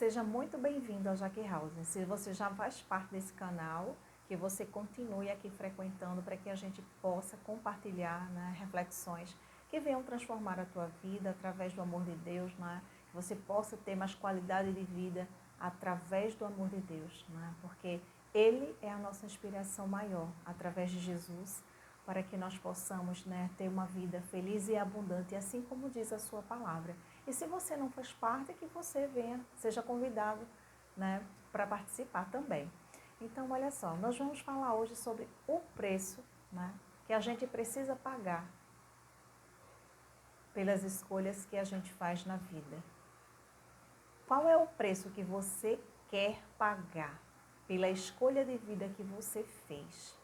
Seja muito bem-vindo ao Jaque House. Se você já faz parte desse canal, que você continue aqui frequentando para que a gente possa compartilhar, né, reflexões que venham transformar a tua vida através do amor de Deus, né? Que você possa ter mais qualidade de vida através do amor de Deus, né? Porque Ele é a nossa inspiração maior, através de Jesus, para que nós possamos, né, ter uma vida feliz e abundante, assim como diz a sua palavra. E se você não faz parte, que você venha, seja convidado, né, para participar também. Então, olha só, nós vamos falar hoje sobre o preço, né, que a gente precisa pagar pelas escolhas que a gente faz na vida. Qual é o preço que você quer pagar pela escolha de vida que você fez?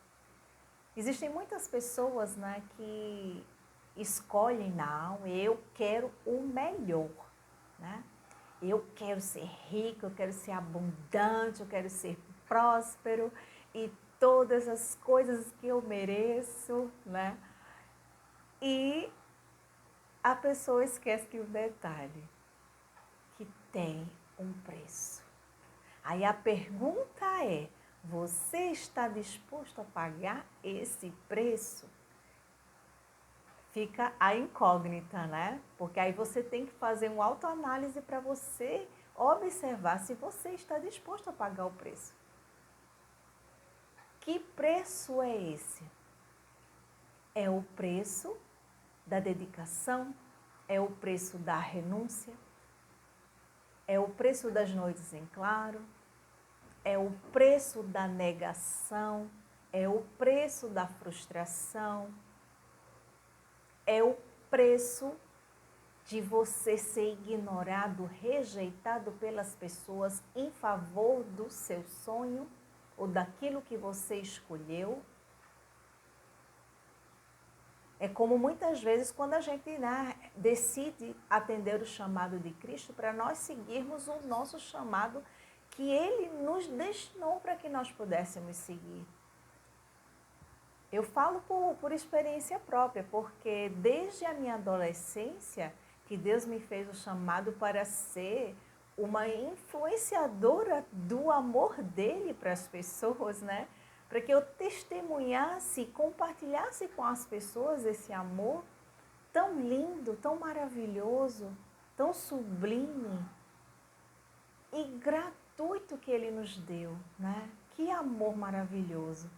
Existem muitas pessoas, né, que escolhem, não, eu quero o melhor, né? Eu quero ser rico, eu quero ser abundante, eu quero ser próspero e todas as coisas que eu mereço, né? E a pessoa esquece que o detalhe, que tem um preço. Aí a pergunta é, você está disposto a pagar esse preço? Fica a incógnita, né? Porque aí você tem que fazer uma autoanálise para você observar se você está disposto a pagar o preço. Que preço é esse? É o preço da dedicação? É o preço da renúncia? É o preço das noites em claro? É o preço da negação? É o preço da frustração? É o preço de você ser ignorado, rejeitado pelas pessoas em favor do seu sonho ou daquilo que você escolheu? É como muitas vezes quando a gente, né, decide atender o chamado de Cristo para nós seguirmos o nosso chamado que Ele nos destinou para que nós pudéssemos seguir. Eu falo por experiência própria, porque desde a minha adolescência que Deus me fez o chamado para ser uma influenciadora do amor dele para as pessoas, né? Para que eu testemunhasse e compartilhasse com as pessoas esse amor tão lindo, tão maravilhoso, tão sublime e gratuito que ele nos deu, né? Que amor maravilhoso.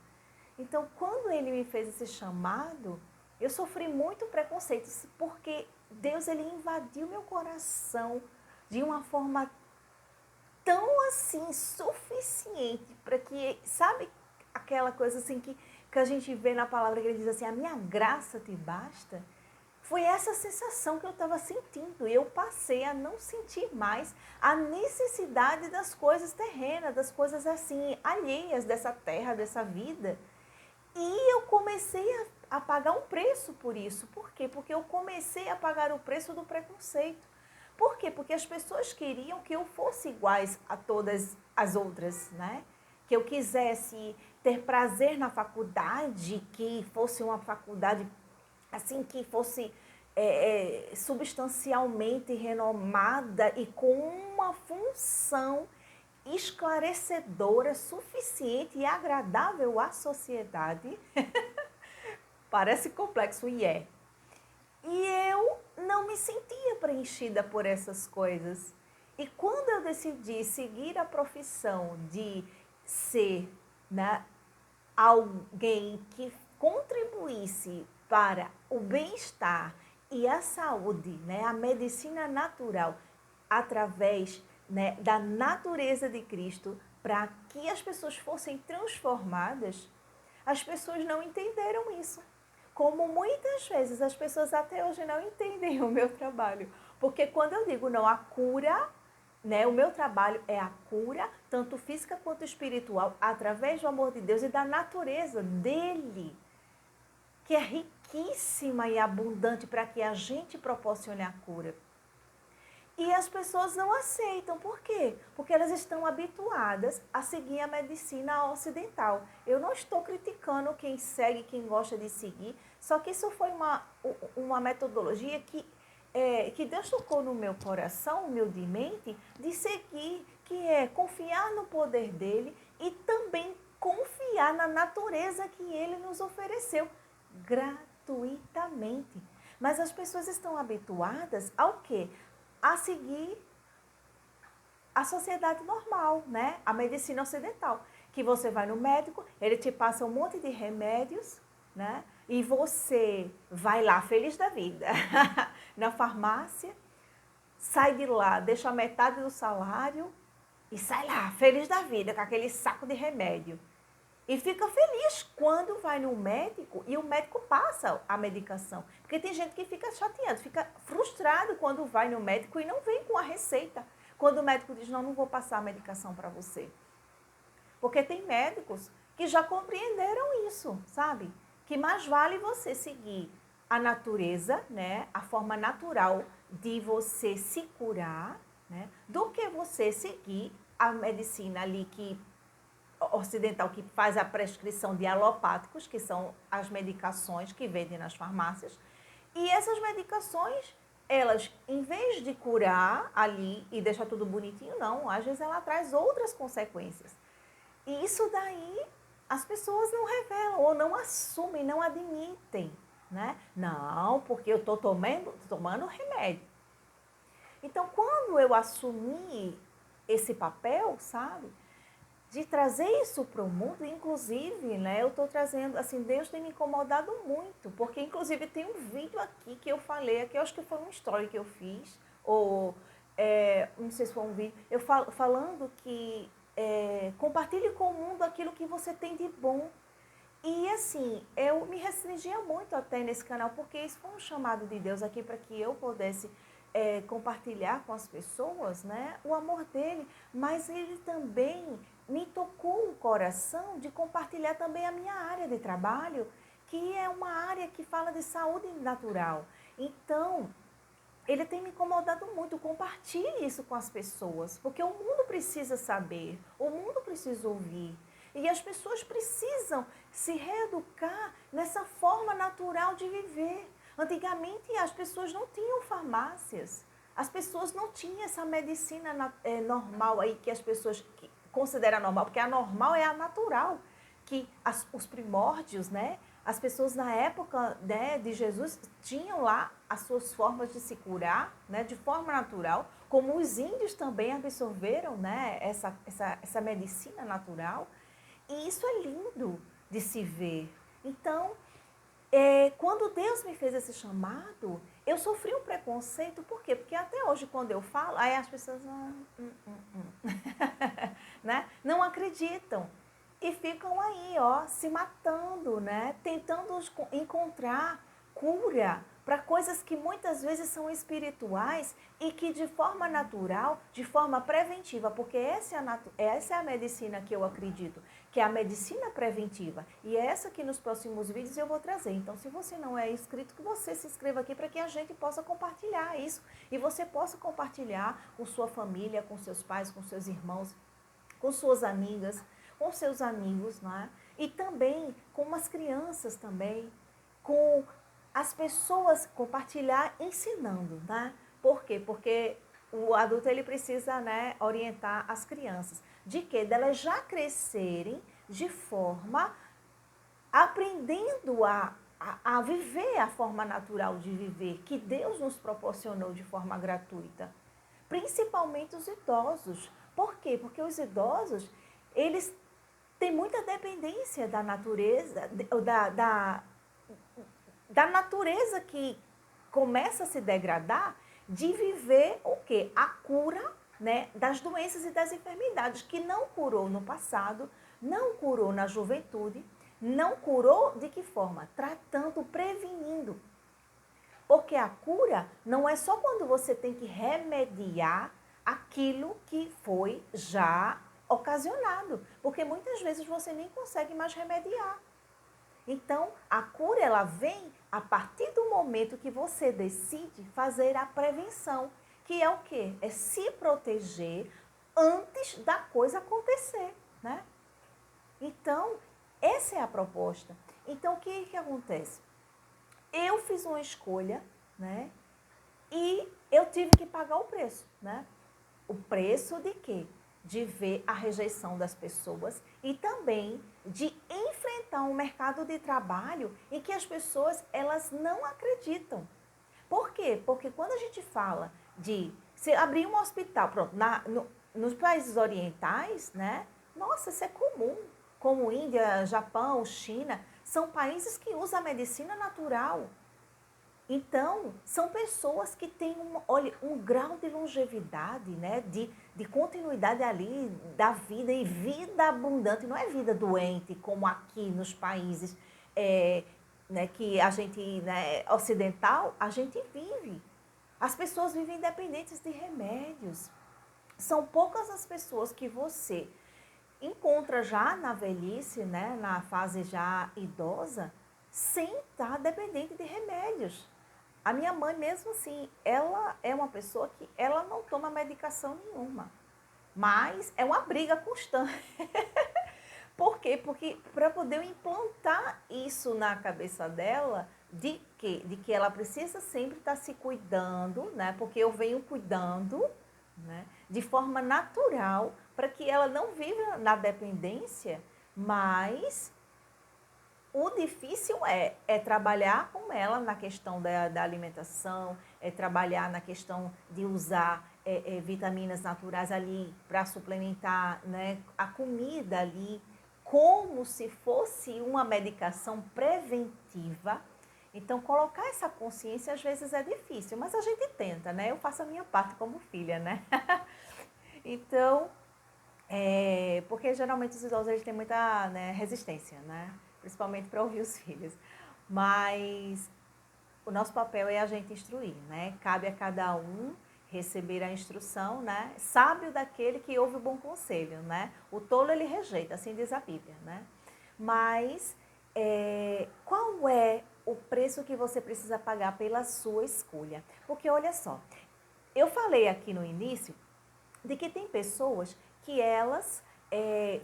Então, quando ele me fez esse chamado, eu sofri muito preconceito, porque Deus ele invadiu meu coração de uma forma tão assim suficiente para que, sabe, aquela coisa assim que a gente vê na palavra que ele diz assim, a minha graça te basta. Foi essa sensação que eu estava sentindo e eu passei a não sentir mais a necessidade das coisas terrenas, das coisas assim alheias dessa terra, dessa vida. E eu comecei a pagar um preço por isso. Por quê? Porque eu comecei a pagar o preço do preconceito. Por quê? Porque as pessoas queriam que eu fosse iguais a todas as outras, né? Que eu quisesse ter prazer na faculdade, que fosse uma faculdade assim, que fosse substancialmente renomada e com uma função esclarecedora, suficiente e agradável à sociedade. Parece complexo e é. E eu não me sentia preenchida por essas coisas. E quando eu decidi seguir a profissão de ser, né, alguém que contribuísse para o bem-estar e a saúde, né, a medicina natural, através, né, da natureza de Cristo, para que as pessoas fossem transformadas, as pessoas não entenderam isso. Como muitas vezes as pessoas até hoje não entendem o meu trabalho. Porque quando eu digo não, a cura, né, o meu trabalho é a cura, tanto física quanto espiritual, através do amor de Deus e da natureza dele, que é riquíssima e abundante para que a gente proporcione a cura. E as pessoas não aceitam. Por quê? Porque elas estão habituadas a seguir a medicina ocidental. Eu não estou criticando quem segue, quem gosta de seguir, só que isso foi uma metodologia que que Deus tocou no meu coração, humildemente, de seguir, que é confiar no poder dele e também confiar na natureza que ele nos ofereceu gratuitamente. Mas as pessoas estão habituadas ao quê? A seguir a sociedade normal, né? A medicina ocidental. Que você vai no médico, ele te passa um monte de remédios, né? E você vai lá feliz da vida na farmácia, sai de lá, deixa metade do salário e sai lá feliz da vida com aquele saco de remédio. E fica feliz quando vai no médico e o médico passa a medicação. Porque tem gente que fica chateado, fica frustrado quando vai no médico e não vem com a receita. Quando o médico diz, não vou passar a medicação para você. Porque tem médicos que já compreenderam isso, sabe? Que mais vale você seguir a natureza, né? A forma natural de você se curar, né? Do que você seguir a medicina ali que ocidental, que faz a prescrição de alopáticos, que são as medicações que vendem nas farmácias. E essas medicações, elas, em vez de curar ali e deixar tudo bonitinho, não. Às vezes ela traz outras consequências. E isso daí as pessoas não revelam ou não assumem, não admitem, né? Não, porque eu estou tomando remédio. Então, quando eu assumi esse papel, sabe, de trazer isso para o mundo, inclusive, né, eu estou trazendo, assim, Deus tem me incomodado muito, porque inclusive tem um vídeo aqui que eu falei, aqui eu acho que foi uma story que eu fiz, ou não sei se foi um vídeo, eu falando que compartilhe com o mundo aquilo que você tem de bom. E assim, eu me restringia muito até nesse canal, porque isso foi um chamado de Deus aqui para que eu pudesse compartilhar com as pessoas, né, o amor dele, mas ele também me tocou o coração de compartilhar também a minha área de trabalho, que é uma área que fala de saúde natural. Então, ele tem me incomodado muito. Compartilhe isso com as pessoas, porque o mundo precisa saber, o mundo precisa ouvir. E as pessoas precisam se reeducar nessa forma natural de viver. Antigamente as pessoas não tinham farmácias, as pessoas não tinham essa medicina normal aí que as pessoas consideram normal, porque a normal é a natural, que os primórdios, né? As pessoas na época, né, de Jesus tinham lá as suas formas de se curar, né, de forma natural, como os índios também absorveram, né, essa medicina natural. E isso é lindo de se ver. Então, quando Deus me fez esse chamado, eu sofri um preconceito. Por quê? Porque até hoje, quando eu falo, aí as pessoas né, não acreditam. E ficam aí, ó, se matando, né? Tentando encontrar cura para coisas que muitas vezes são espirituais e que de forma natural, de forma preventiva, porque essa é a medicina que eu acredito, que é a medicina preventiva. E é essa que nos próximos vídeos eu vou trazer. Então, se você não é inscrito, que você se inscreva aqui para que a gente possa compartilhar isso. E você possa compartilhar com sua família, com seus pais, com seus irmãos, com suas amigas, com seus amigos, né? E também com as crianças também, com as pessoas, compartilhar ensinando, né? Por quê? Porque o adulto ele precisa, né, orientar as crianças. De quê? Delas já crescerem de forma aprendendo a viver a forma natural de viver que Deus nos proporcionou de forma gratuita. Principalmente os idosos. Por quê? Porque os idosos, eles têm muita dependência da natureza, da natureza que começa a se degradar, de viver o quê? A cura, né, das doenças e das enfermidades, que não curou no passado, não curou na juventude, não curou de que forma? Tratando, prevenindo. Porque a cura não é só quando você tem que remediar aquilo que foi já ocasionado. Porque muitas vezes você nem consegue mais remediar. Então, a cura ela vem a partir do momento que você decide fazer a prevenção, que é o quê? É se proteger antes da coisa acontecer, né? Então, essa é a proposta. Então, o que acontece? Eu fiz uma escolha, né? E eu tive que pagar o preço, né? O preço de quê? De ver a rejeição das pessoas e também de enfrentar um mercado de trabalho em que as pessoas, elas não acreditam. Por quê? Porque quando a gente fala de se abrir um hospital, pronto, nos países orientais, né? Nossa, isso é comum. Como Índia, Japão, China, são países que usam a medicina natural. Então, são pessoas que têm olha, um grau de longevidade, né? De continuidade ali da vida e vida abundante. Não é vida doente, como aqui nos países né, que a gente, né, ocidental, a gente vive. As pessoas vivem independentes de remédios. São poucas as pessoas que você encontra já na velhice, né, na fase já idosa, sem estar dependente de remédios. A minha mãe, mesmo assim, ela é uma pessoa que ela não toma medicação nenhuma, mas é uma briga constante. Por quê? Porque para poder implantar isso na cabeça dela, de quê? De que ela precisa sempre estar se cuidando, né? Porque eu venho cuidando, né? De forma natural, para que ela não viva na dependência, mas o difícil é trabalhar com ela na questão da alimentação, é trabalhar na questão de usar vitaminas naturais ali para suplementar, né, a comida ali, como se fosse uma medicação preventiva. Então, colocar essa consciência às vezes é difícil, mas a gente tenta, né? Eu faço a minha parte como filha, né? Então, porque geralmente os idosos eles têm muita, né, resistência, né? Principalmente para ouvir os filhos. Mas o nosso papel é a gente instruir, né? Cabe a cada um receber a instrução, né? Sábio daquele que ouve o bom conselho, né? O tolo ele rejeita, assim diz a Bíblia, né? Mas qual é o preço que você precisa pagar pela sua escolha? Porque olha só, eu falei aqui no início de que tem pessoas que elas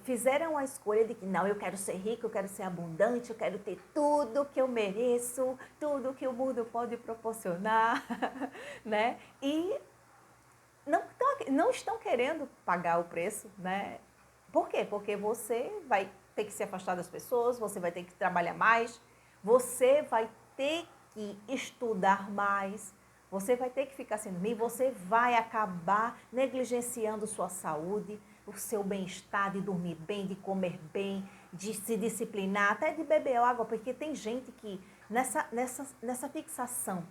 fizeram a escolha de que não, eu quero ser rico, eu quero ser abundante, eu quero ter tudo que eu mereço, tudo que o mundo pode proporcionar, né? E não estão querendo pagar o preço, né? Por quê? Porque você vai ter que se afastar das pessoas, você vai ter que trabalhar mais, você vai ter que estudar mais, você vai ter que ficar sem dormir, você vai acabar negligenciando sua saúde, o seu bem-estar, de dormir bem, de comer bem, de se disciplinar, até de beber água, porque tem gente que nessa fixação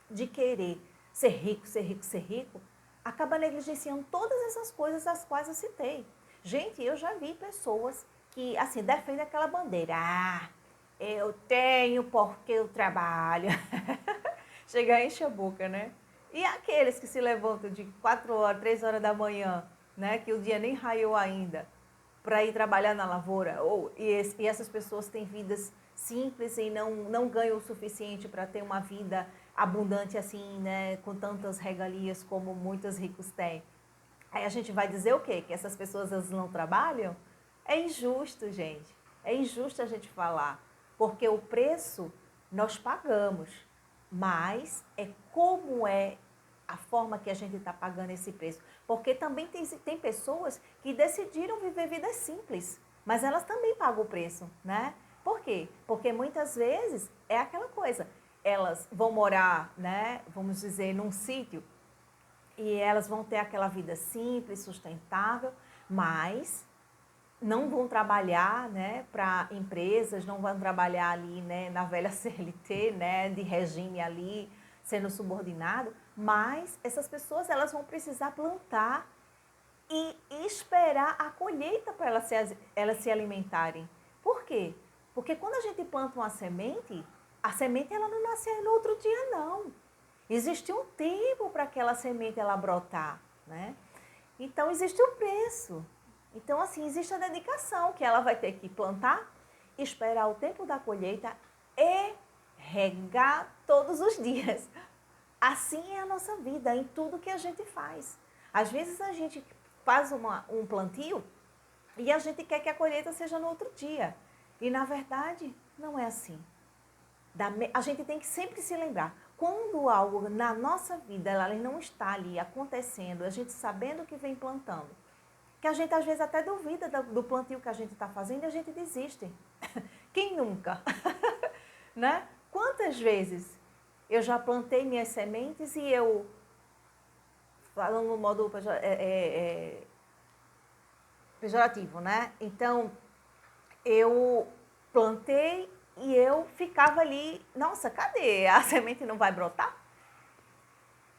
de querer ser rico, ser rico, ser rico, acaba negligenciando todas essas coisas as quais eu citei. Gente, eu já vi pessoas que, assim, defendem aquela bandeira. Ah, eu tenho porque eu trabalho. Chega a encher a boca, né? E aqueles que se levantam de 4 horas, 3 horas da manhã, né? Que o dia nem raiou ainda, para ir trabalhar na lavoura. E essas pessoas têm vidas simples e não ganham o suficiente para ter uma vida abundante assim, né? Com tantas regalias como muitos ricos têm. Aí a gente vai dizer o quê? Que essas pessoas elas não trabalham? É injusto, gente. É injusto a gente falar. Porque o preço nós pagamos. Mas é como é a forma que a gente está pagando esse preço. Porque também tem pessoas que decidiram viver vidas simples. Mas elas também pagam o preço, né? Por quê? Porque muitas vezes é aquela coisa. Elas vão morar, né? Vamos dizer, num sítio e elas vão ter aquela vida simples, sustentável, mas não vão trabalhar, né, para empresas, não vão trabalhar ali, né, na velha CLT, né, de regime ali, sendo subordinado, mas essas pessoas elas vão precisar plantar e esperar a colheita para elas se alimentarem. Por quê? Porque quando a gente planta uma semente, a semente ela não nasce no outro dia, não. Existe um tempo para aquela semente ela brotar, né? Então existe o preço. Então assim, existe a dedicação que ela vai ter que plantar, esperar o tempo da colheita e regar todos os dias. Assim é a nossa vida em tudo que a gente faz. Às vezes a gente faz um plantio e a gente quer que a colheita seja no outro dia. E na verdade não é assim. A gente tem que sempre se lembrar, quando algo na nossa vida ela não está ali acontecendo, a gente sabendo que vem plantando, que a gente às vezes até duvida do plantio que a gente está fazendo e a gente desiste. Quem nunca? Né? Quantas vezes eu já plantei minhas sementes e eu, falando no modo pejorativo, né? Então, eu plantei e eu ficava ali, nossa, cadê? A semente não vai brotar?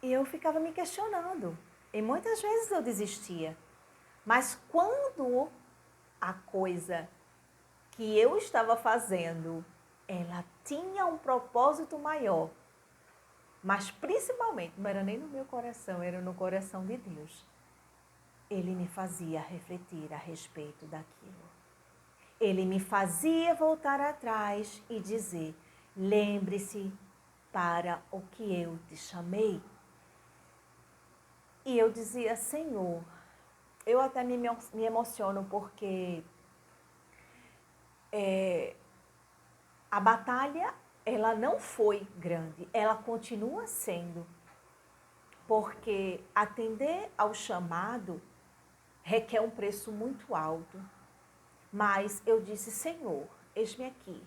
E eu ficava me questionando. E muitas vezes eu desistia. Mas quando a coisa que eu estava fazendo, ela tinha um propósito maior, mas principalmente, não era nem no meu coração, era no coração de Deus, ele me fazia refletir a respeito daquilo. Ele me fazia voltar atrás e dizer, lembre-se para o que eu te chamei. E eu dizia, Senhor, eu até me emociono porque a batalha, ela não foi grande, ela continua sendo. Porque atender ao chamado requer um preço muito alto. Mas eu disse, Senhor, eis-me aqui.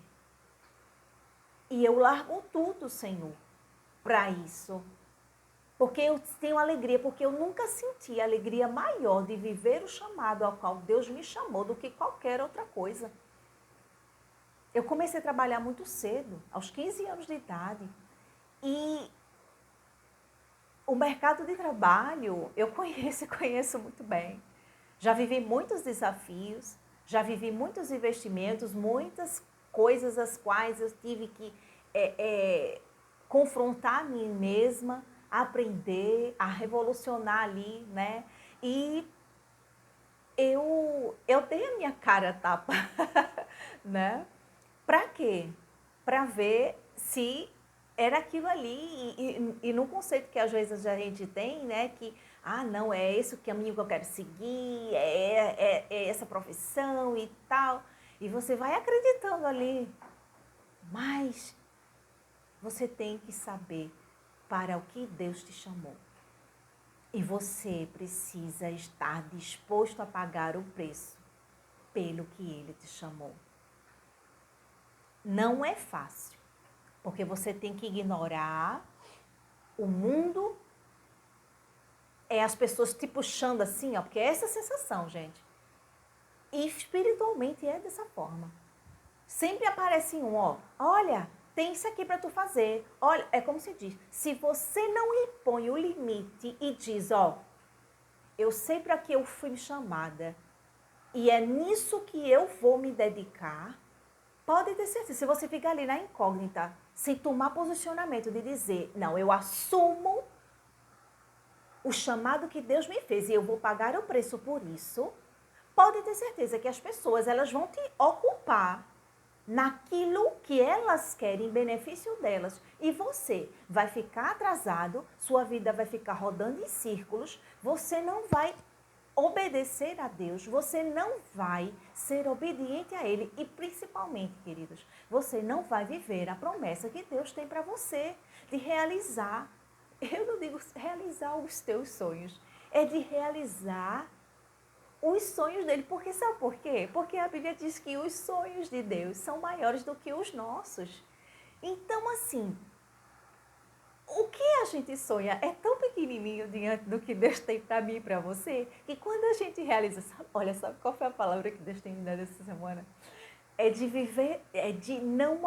E eu largo tudo, Senhor, para isso. Porque eu tenho alegria, porque eu nunca senti alegria maior de viver o chamado ao qual Deus me chamou do que qualquer outra coisa. Eu comecei a trabalhar muito cedo, aos 15 anos de idade. E o mercado de trabalho eu conheço muito bem. Já vivi muitos desafios, já vivi muitos investimentos, muitas coisas as quais eu tive que confrontar a mim mesma, aprender, a revolucionar ali, né? E eu dei a minha cara a tapa, né? Para quê? Para ver se era aquilo ali e no conceito que às vezes a gente tem, né, que não, é esse o caminho que eu quero seguir, é essa profissão e tal, e você vai acreditando ali, mas você tem que saber para o que Deus te chamou. E você precisa estar disposto a pagar o preço pelo que Ele te chamou. Não é fácil, porque você tem que ignorar o mundo, as pessoas te puxando assim, ó, porque é essa a sensação, gente. E espiritualmente é dessa forma. Sempre aparece olha, tem isso aqui para tu fazer. Olha, é como se diz, se você não impõe o limite e diz, eu sei para que eu fui chamada e é nisso que eu vou me dedicar, pode ter certeza, se você ficar ali na incógnita, sem tomar posicionamento de dizer, não, eu assumo o chamado que Deus me fez e eu vou pagar o preço por isso, pode ter certeza que as pessoas elas vão te ocupar naquilo que elas querem, em benefício delas. E você vai ficar atrasado, sua vida vai ficar rodando em círculos, você não vai obedecer a Deus, você não vai ser obediente a Ele e principalmente, queridos, você não vai viver a promessa que Deus tem para você de realizar. Eu não digo realizar os teus sonhos, é de realizar os sonhos dele. Porque sabe por quê? Porque a Bíblia diz que os sonhos de Deus são maiores do que os nossos. Então, assim, o que a gente sonha é tão pequenininho diante do que Deus tem para mim e para você, que quando a gente realiza, sabe qual foi a palavra que Deus tem me dado essa semana? É de viver, de não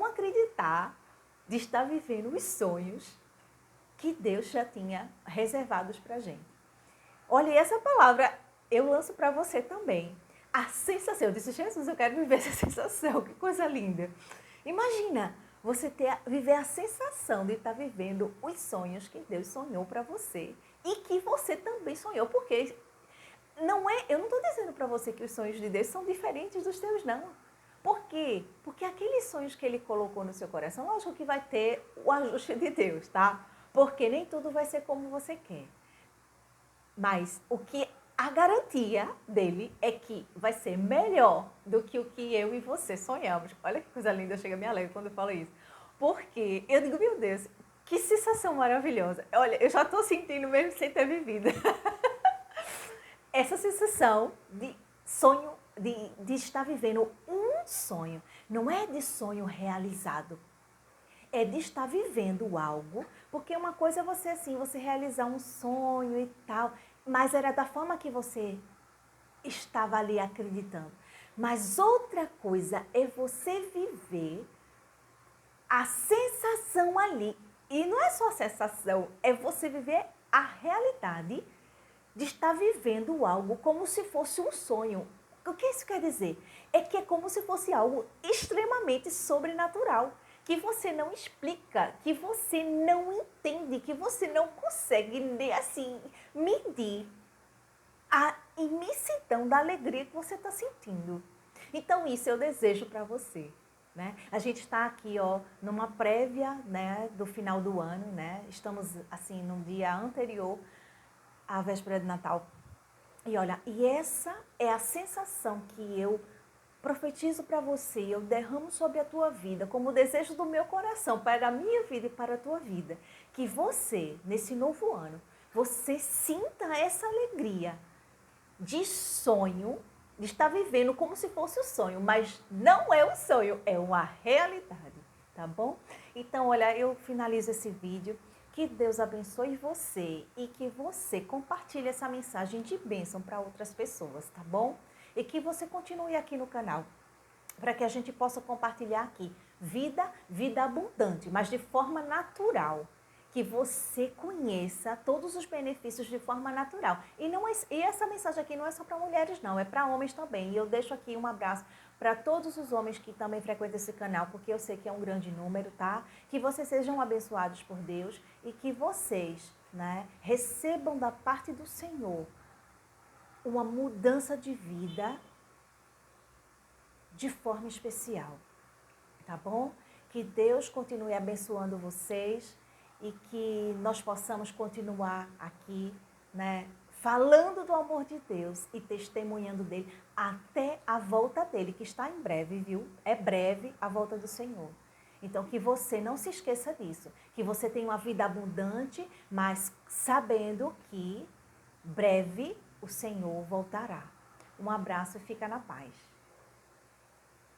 acreditar, de estar vivendo os sonhos que Deus já tinha reservados para a gente. Olha, e essa palavra eu lanço para você também. A sensação, eu disse, Jesus, eu quero viver essa sensação, que coisa linda. Imagina você viver a sensação de estar vivendo os sonhos que Deus sonhou para você e que você também sonhou, porque eu não estou dizendo para você que os sonhos de Deus são diferentes dos teus, não. Por quê? Porque aqueles sonhos que Ele colocou no seu coração, lógico que vai ter o ajuste de Deus, tá? Porque nem tudo vai ser como você quer. Mas a garantia dele é que vai ser melhor do que o que eu e você sonhamos. Olha que coisa linda, chega a me alegre quando eu falo isso. Porque eu digo, meu Deus, que sensação maravilhosa. Olha, eu já estou sentindo mesmo sem ter vivido. Essa sensação de sonho, de estar vivendo um sonho. Não é de sonho realizado. É de estar vivendo algo. Porque uma coisa é você assim, você realizar um sonho e tal. Mas era da forma que você estava ali acreditando. Mas outra coisa é você viver a sensação ali. E não é só a sensação, é você viver a realidade de estar vivendo algo como se fosse um sonho. O que isso quer dizer? É que é como se fosse algo extremamente sobrenatural, que você não explica, que você não entende, que você não consegue assim medir a imensidão da alegria que você está sentindo. Então isso eu desejo para você. Né? A gente está aqui numa prévia, né, do final do ano, né? Estamos assim num dia anterior à véspera de Natal. E olha, e essa é a sensação que eu profetizo para você, eu derramo sobre a tua vida, como o desejo do meu coração, para a minha vida e para a tua vida. Que você, nesse novo ano, você sinta essa alegria de sonho, de estar vivendo como se fosse um sonho, mas não é um sonho, é uma realidade, tá bom? Então, olha, eu finalizo esse vídeo. Que Deus abençoe você e que você compartilhe essa mensagem de bênção para outras pessoas, tá bom? E que você continue aqui no canal, para que a gente possa compartilhar aqui vida abundante, mas de forma natural. Que você conheça todos os benefícios de forma natural. E essa mensagem aqui não é só para mulheres, não, é para homens também. E eu deixo aqui um abraço para todos os homens que também frequentam esse canal, porque eu sei que é um grande número, tá? Que vocês sejam abençoados por Deus e que vocês, né, recebam da parte do Senhor uma mudança de vida de forma especial, tá bom? Que Deus continue abençoando vocês e que nós possamos continuar aqui, né, falando do amor de Deus e testemunhando dele até a volta dele, que está em breve, viu? É breve a volta do Senhor. Então, que você não se esqueça disso, que você tenha uma vida abundante, mas sabendo que breve o Senhor voltará. Um abraço e fica na paz.